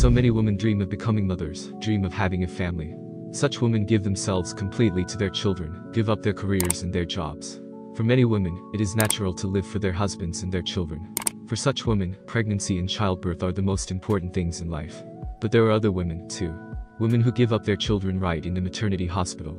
So many women dream of becoming mothers, dream of having a family. Such women give themselves completely to their children, give up their careers and their jobs. For many women, it is natural to live for their husbands and their children. For such women, pregnancy and childbirth are the most important things in life. But there are other women, too. Women who give up their children right in the maternity hospital.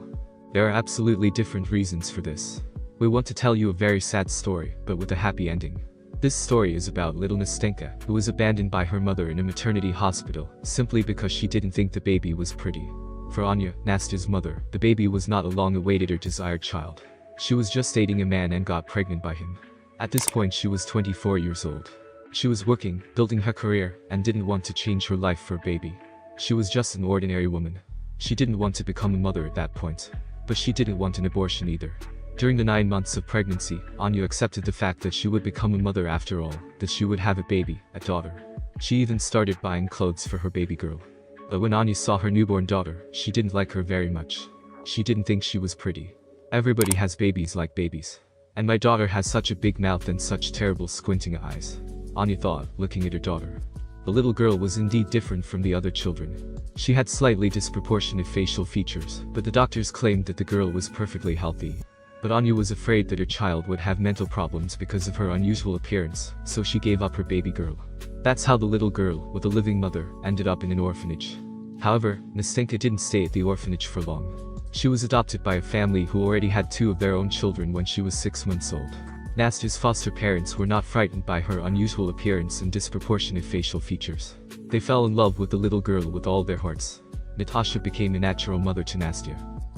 There are absolutely different reasons for this. We want to tell you a very sad story, but with a happy ending. This story is about little Nastenka, who was abandoned by her mother in a maternity hospital, simply because she didn't think the baby was pretty. For Anya, Nastya's mother, the baby was not a long-awaited or desired child. She was just dating a man and got pregnant by him. At this point she was 24 years old. She was working, building her career, and didn't want to change her life for a baby. She was just an ordinary woman. She didn't want to become a mother at that point. But she didn't want an abortion either. During the 9 months of pregnancy, Anya accepted the fact that she would become a mother after all, that she would have a baby, a daughter. She even started buying clothes for her baby girl. But when Anya saw her newborn daughter, she didn't like her very much. She didn't think she was pretty. Everybody has babies like babies. And my daughter has such a big mouth and such terrible squinting eyes. Anya thought, looking at her daughter. The little girl was indeed different from the other children. She had slightly disproportionate facial features, but the doctors claimed that the girl was perfectly healthy. But Anya was afraid that her child would have mental problems because of her unusual appearance, so she gave up her baby girl. That's how the little girl, with a living mother, ended up in an orphanage. However, Nastenka didn't stay at the orphanage for long. She was adopted by a family who already had 2 of their own children when she was 6 months old. Nastya's foster parents were not frightened by her unusual appearance and disproportionate facial features. They fell in love with the little girl with all their hearts. Natasha became a natural mother to Nastya.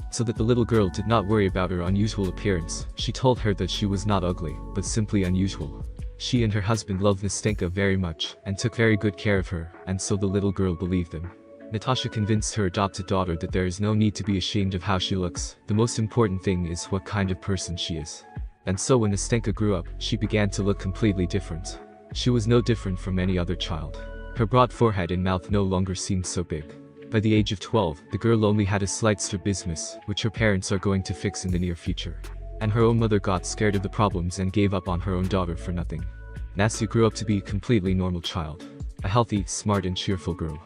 So that the little girl did not worry about her unusual appearance, she told her that she was not ugly, but simply unusual. She and her husband loved Nastenka very much, and took very good care of her, and so the little girl believed them. Natasha convinced her adopted daughter that there is no need to be ashamed of how she looks, the most important thing is what kind of person she is. And so when Nastenka grew up, she began to look completely different. She was no different from any other child. Her broad forehead and mouth no longer seemed so big. By the age of 12, the girl only had a slight strabismus, which her parents are going to fix in the near future. And her own mother got scared of the problems and gave up on her own daughter for nothing. Nastya grew up to be a completely normal child. A healthy, smart and cheerful girl.